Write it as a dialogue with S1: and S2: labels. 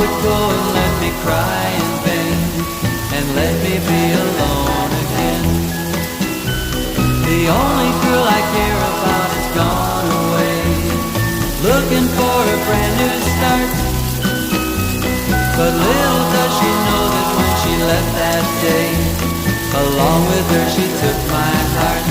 S1: would go and let me cry in vain and let me be alone again. The only girl I care about has gone away, looking for a brand new start. But little does she know that when she left that day, along with her she took my heart.